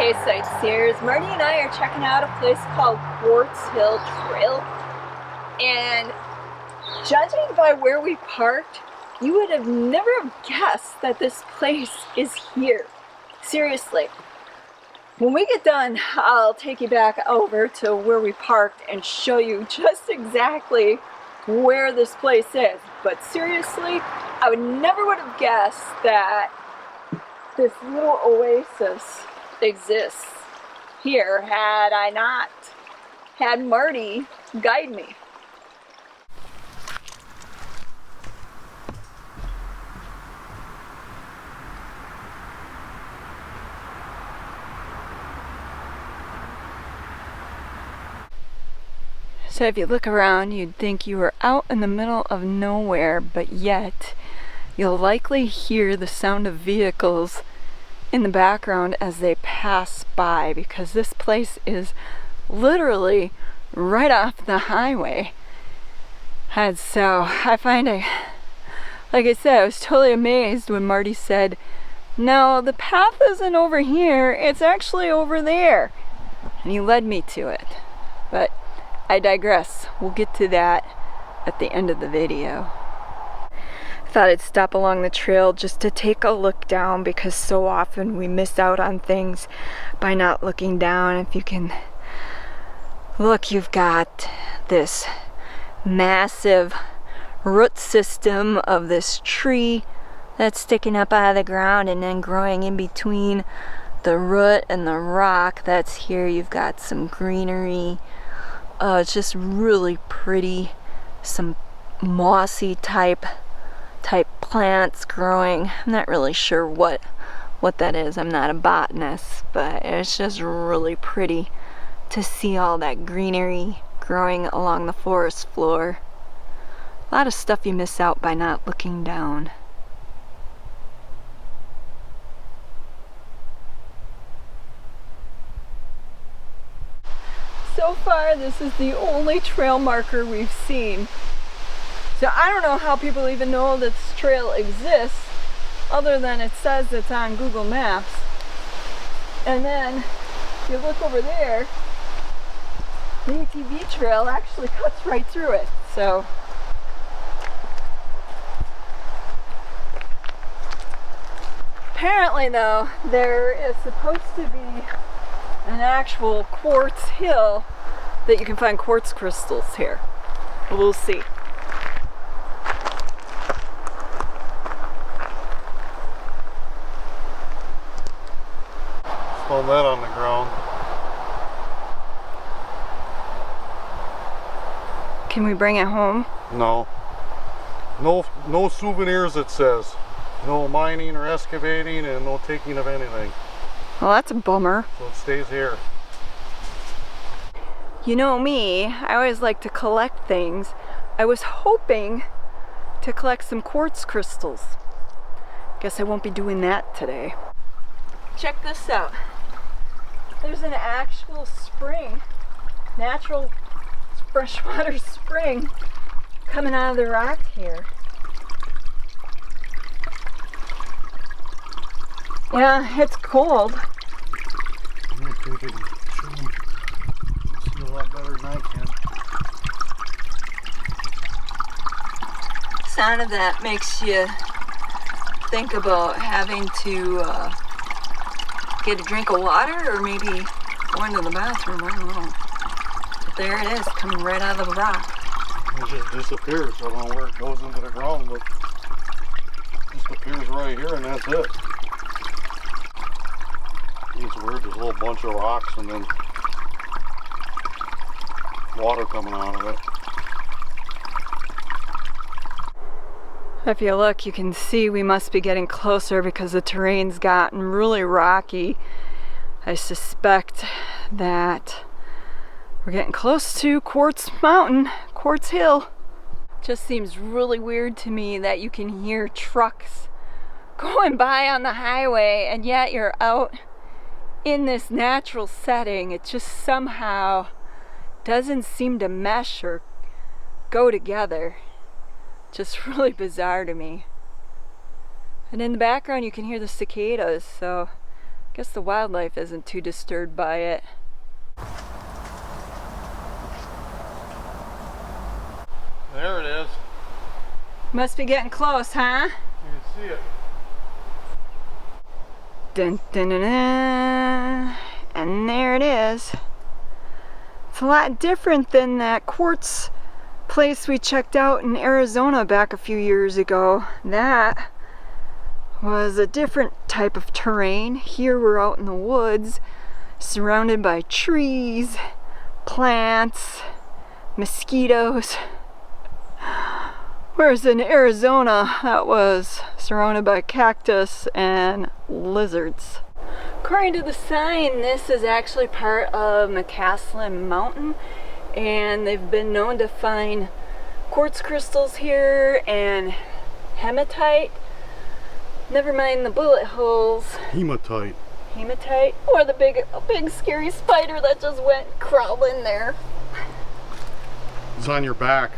Hey sightseers, Marty and I are checking out a place called Quartz Hill Trail, and judging by where we parked, you would have never guessed that this place is here. Seriously. When we get done, I'll take you back over to where we parked and show you just exactly where this place is. But seriously, I would have guessed that this little oasis exists here had I not had Marty guide me. So if you look around, you'd think you were out in the middle of nowhere, but yet you'll likely hear the sound of vehicles in the background as they pass by, because this place is literally right off the highway. And so I find it, like I said, I was totally amazed when Marty said, no, the path isn't over here, it's actually over there. And he led me to it. But I digress. We'll get to that at the end of the video. I thought I'd stop along the trail just to take a look down, because so often we miss out on things by not looking down. If you can look, you've got this massive root system of this tree that's sticking up out of the ground and then growing in between the root and the rock that's here. You've got some greenery. It's just really pretty. Some mossy type plants growing. I'm not really sure what that is. I'm not a botanist, but it's just really pretty to see all that greenery growing along the forest floor. A lot of stuff you miss out by not looking down. So far, this is the only trail marker we've seen. So I don't know how people even know that this trail exists, other than it says it's on Google Maps. And then, if you look over there, the ATV trail actually cuts right through it. So apparently though, there is supposed to be an actual quartz hill that you can find quartz crystals here. We'll see. Throw that on the ground. Can we bring it home? No. No souvenirs, it says. No mining or excavating, and no taking of anything. Well, that's a bummer. So it stays here. You know me, I always like to collect things. I was hoping to collect some quartz crystals. Guess I won't be doing that today. Check this out. There's an actual spring, natural freshwater spring coming out of the rock here. Yeah, it's cold. I'm gonna take it and show them. You see a lot better than I can. Sound of that makes you think about having to get a drink of water, or maybe going to the bathroom, I don't know. But there it is, coming right out of the rock. It just disappears. I don't know where it goes into the ground, but it just appears right here, and that's it. It's weird, there's a little bunch of rocks and then water coming out of it. If you look, you can see we must be getting closer because the terrain's gotten really rocky. I suspect that we're getting close to Quartz Mountain, Quartz Hill. Just seems really weird to me that you can hear trucks going by on the highway and yet you're out in this natural setting. It just somehow doesn't seem to mesh or go together. Just really bizarre to me. And in the background you can hear the cicadas, so Guess the wildlife isn't too disturbed by it. There it is. Must be getting close, huh? You can see it. Dun, dun, dun, dun. And there it is. It's a lot different than that quartz place we checked out in Arizona back a few years ago. That was a different type of terrain. Here we're out in the woods, surrounded by trees, plants, mosquitoes. Whereas in Arizona, that was surrounded by cactus and lizards. According to the sign, this is actually part of McCaslin Mountain, and they've been known to find quartz crystals here and hematite. Never mind the bullet holes. Hematite. Hematite, or the big scary spider that just went crawling there. It's on your back.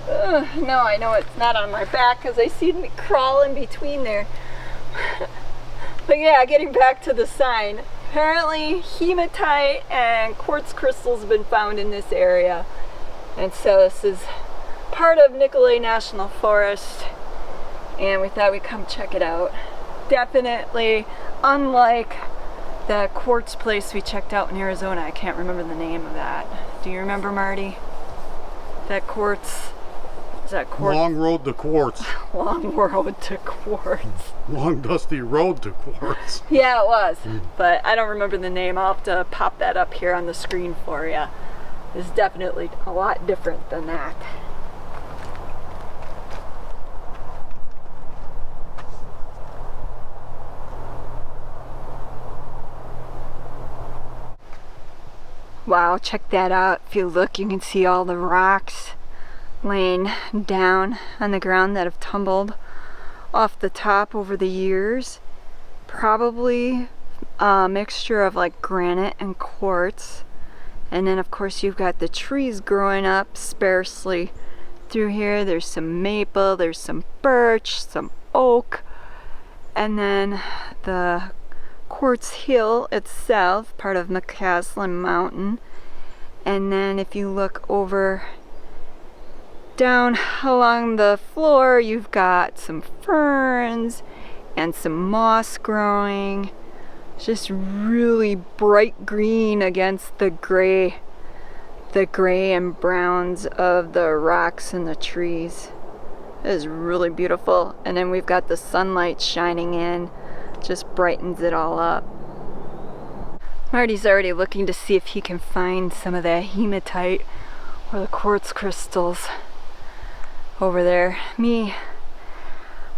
No, I know it's not on my back because I see me crawling between there. But yeah, getting back to the sign. Apparently hematite and quartz crystals have been found in this area. And so this is part of Nicolet National Forest. And we thought we'd come check it out. Definitely unlike that quartz place we checked out in Arizona. I can't remember the name of that. Do you remember, Marty? That quartz... Is that quartz? Long road to quartz. Long road to quartz. Long dusty road to quartz. Yeah, it was. But I don't remember the name. I'll have to pop that up here on the screen for you. It's definitely a lot different than that. Wow, check that out. If you look, you can see all the rocks laying down on the ground that have tumbled off the top over the years. Probably a mixture of like granite and quartz. And then of course you've got the trees growing up sparsely through here. There's some maple, there's some birch, some oak, and then the Quartz Hill itself, part of McCaslin Mountain. And then if you look over down along the floor, you've got some ferns and some moss growing. Just really bright green against the gray and browns of the rocks and the trees. It is really beautiful. And then we've got the sunlight shining in, just brightens it all up. Marty's already looking to see if he can find some of that hematite or the quartz crystals over there. Me,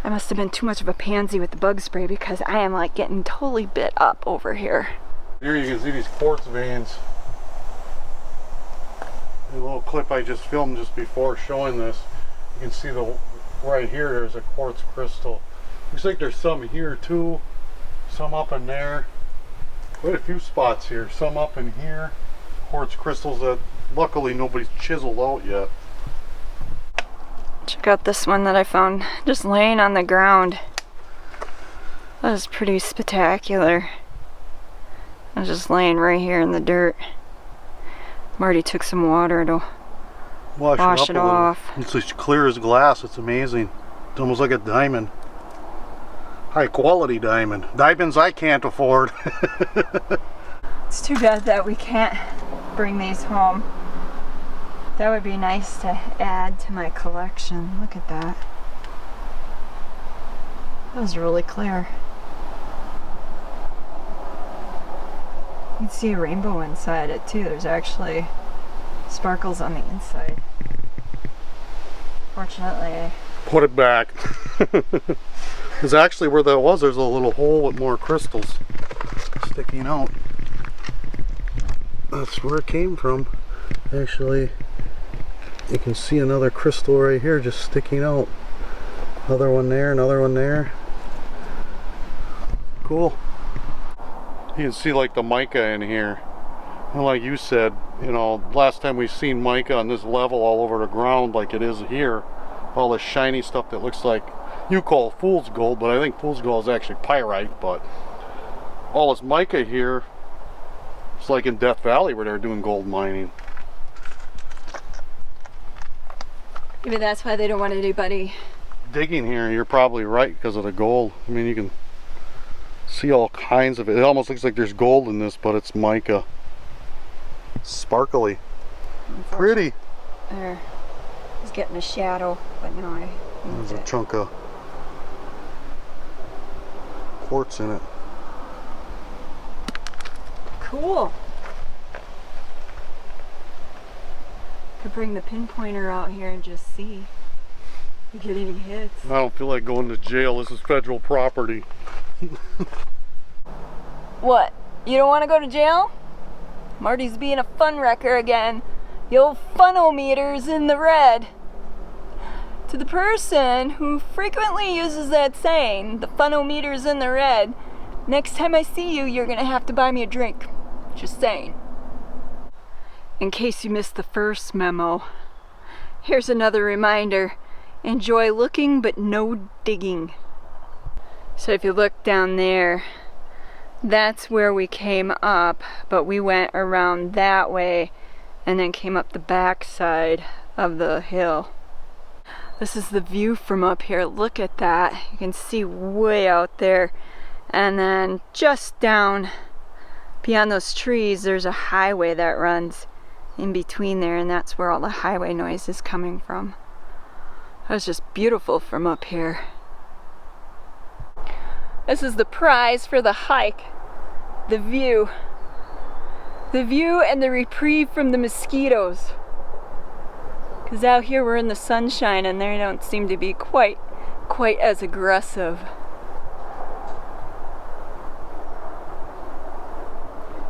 I must have been too much of a pansy with the bug spray because I am like getting totally bit up over here. Here you can see these quartz veins. A little clip I just filmed just before showing this. You can see the right here, there's a quartz crystal. Looks like there's some here too, some up in there. Quite a few spots here, some up in here. Quartz crystals that luckily nobody's chiseled out yet. Check out this one that I found just laying on the ground. That was pretty spectacular. It was just laying right here in the dirt. Marty took some water to wash it off. It's as clear as glass. It's amazing. It's almost like a diamond. High quality diamond. Diamonds I can't afford. It's too bad that we can't bring these home. That would be nice to add to my collection. Look at that. That was really clear. You can see a rainbow inside it too. There's actually sparkles on the inside. Fortunately, Put it back. Because actually where that was, there's a little hole with more crystals sticking out. That's where it came from. Actually, you can see another crystal right here just sticking out. Another one there, another one there. Cool. You can see like the mica in here. And like you said, you know, last time we've seen mica on this level all over the ground like it is here. All this shiny stuff that looks like you call fool's gold, but I think fool's gold is actually pyrite, but all this mica here. It's like in Death Valley where they're doing gold mining. Maybe that's why they don't want anybody digging here. You're probably right because of the gold. I mean, you can see all kinds of it. It almost looks like there's gold in this, but it's mica. Sparkly. Pretty. There. He's getting a shadow, but no, there's a chunk of quartz in it. Cool. Could bring the pinpointer out here and just see. You get any hits. I don't feel like going to jail. This is federal property. What? You don't want to go to jail? Marty's being a fun wrecker again. The old funometer's in the red. To the person who frequently uses that saying, the funometer's in the red, next time I see you, you're gonna have to buy me a drink. Just saying. In case you missed the first memo, here's another reminder. Enjoy looking, but no digging. So if you look down there, that's where we came up, but we went around that way and then came up the back side of the hill. This is the view from up here. Look at that. You can see way out there. And then just down beyond those trees, there's a highway that runs in between there, and that's where all the highway noise is coming from. That's just beautiful from up here. This is the prize for the hike. The view. The view and the reprieve from the mosquitoes. Because out here we're in the sunshine and they don't seem to be quite as aggressive.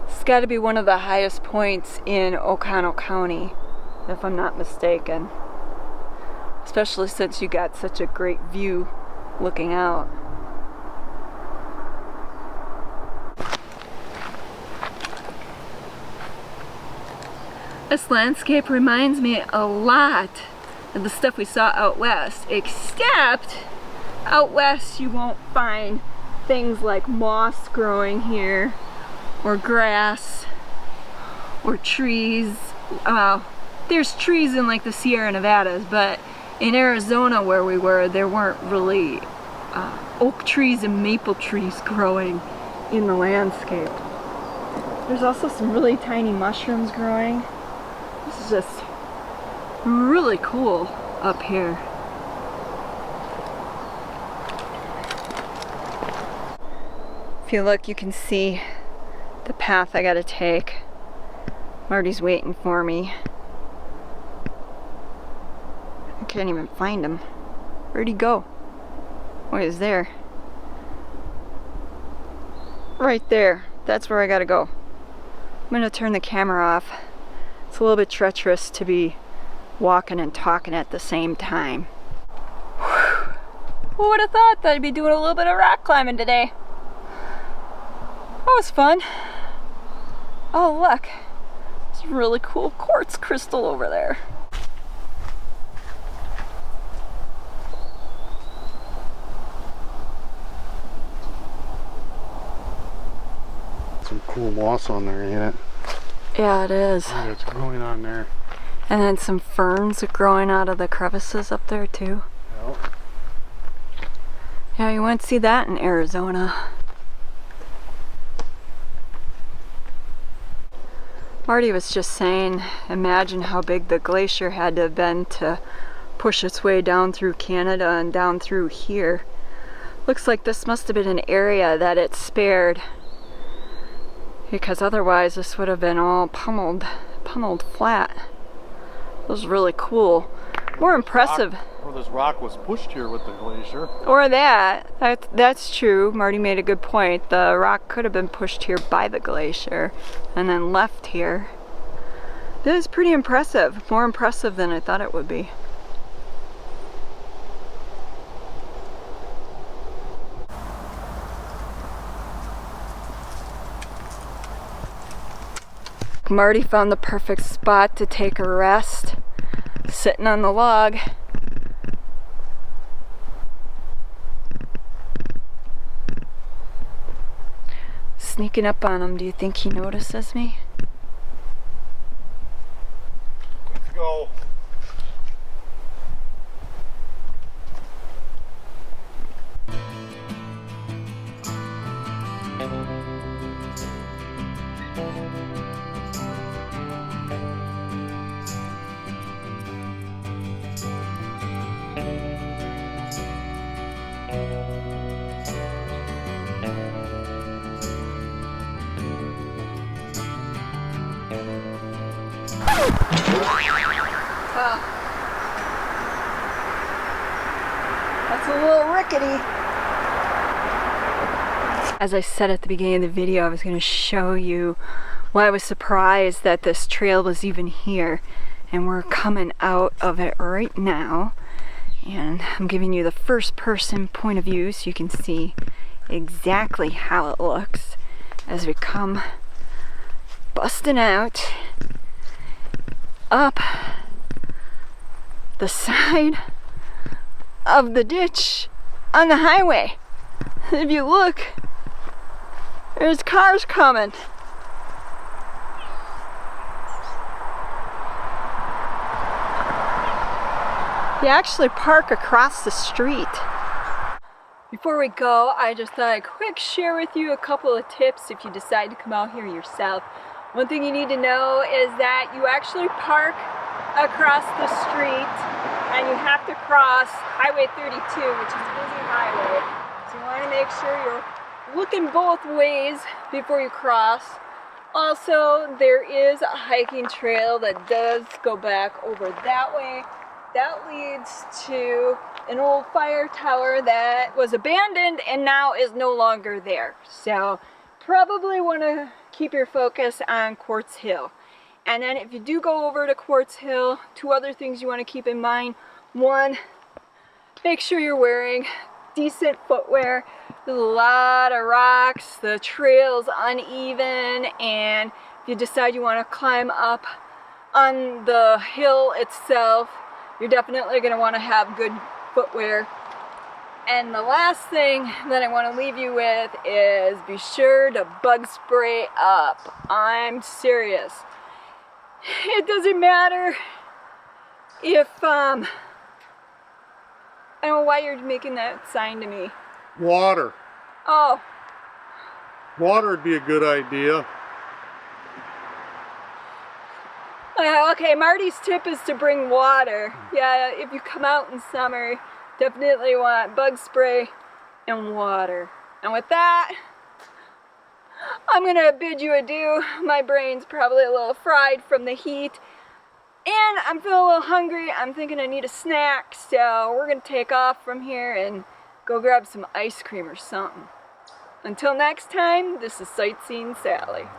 It's got to be one of the highest points in Oconto County, if I'm not mistaken. Especially since you got such a great view looking out. This landscape reminds me a lot of the stuff we saw out west, except out west you won't find things like moss growing here, or grass, or trees. Well, there's trees in like the Sierra Nevadas, but in Arizona where we were, there weren't really oak trees and maple trees growing in the landscape. There's also some really tiny mushrooms growing. This is just really cool up here. If you look, you can see the path I gotta take. Marty's waiting for me. I can't even find him. Where'd he go? Oh, he's there. Right there. That's where I gotta go. I'm gonna turn the camera off. It's a little bit treacherous to be walking and talking at the same time. Whew. Who would have thought that I'd be doing a little bit of rock climbing today? That was fun. Oh look, there's a really cool quartz crystal over there. Some cool moss on there, ain't it? Yeah, it is. Yeah, it's growing on there. And then some ferns growing out of the crevices up there too. Yep. Yeah, you won't see that in Arizona. Marty was just saying, imagine how big the glacier had to have been to push its way down through Canada and down through here. Looks like this must have been an area that it spared, because otherwise this would have been all pummeled flat. It was really cool. More impressive. Or this rock was pushed here with the glacier. Or that's true. Marty made a good point. The rock could have been pushed here by the glacier and then left here. This is pretty impressive. More impressive than I thought it would be. Marty found the perfect spot to take a rest, sitting on the log. sneaking up on him. Do you think he notices me? Let's go. That's a little rickety. As I said at the beginning of the video, I was going to show you why I was surprised that this trail was even here. And we're coming out of it right now. And I'm giving you the first person point of view so you can see exactly how it looks as we come busting out up the side of the ditch on the highway. If you look, there's cars coming. You actually park across the street. Before we go, I just thought I'd quick share with you a couple of tips if you decide to come out here yourself. One thing you need to know is that you actually park across the street and you have to cross Highway 32, which is a busy highway. So you want to make sure you're looking both ways before you cross. Also, there is a hiking trail that does go back over that way. That leads to an old fire tower that was abandoned and now is no longer there. So probably want to keep your focus on Quartz Hill. And then if you do go over to Quartz Hill, two other things you want to keep in mind. One, make sure you're wearing decent footwear. There's a lot of rocks, the trail's uneven, and if you decide you want to climb up on the hill itself, you're definitely going to want to have good footwear. And the last thing that I want to leave you with is be sure to bug spray up. I'm serious. It doesn't matter if, I don't know why you're making that sign to me. Water. Oh. Water would be a good idea. Okay, Marty's tip is to bring water. Yeah, if you come out in summer, definitely want bug spray and water. And with that, I'm gonna bid you adieu. My brain's probably a little fried from the heat. And I'm feeling a little hungry. I'm thinking I need a snack. So we're gonna take off from here and go grab some ice cream or something. Until next time, this is Sightseeing Sally.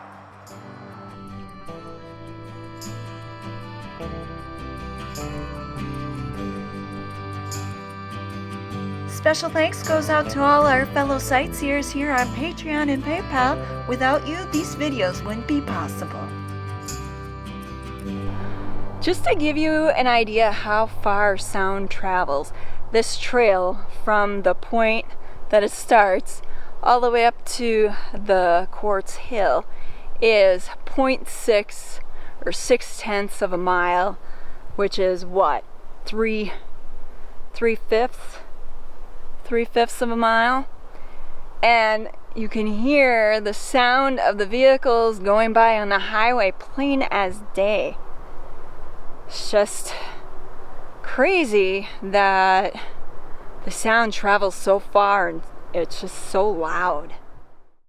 Special thanks goes out to all our fellow sightseers here on Patreon and PayPal. Without you, these videos wouldn't be possible. Just to give you an idea how far sound travels, this trail from the point that it starts all the way up to the Quartz Hill is 0.6 or 0.6 of a mile, which is what, 3/5 of a mile. And you can hear the sound of the vehicles going by on the highway plain as day. It's just crazy that the sound travels so far and it's just so loud.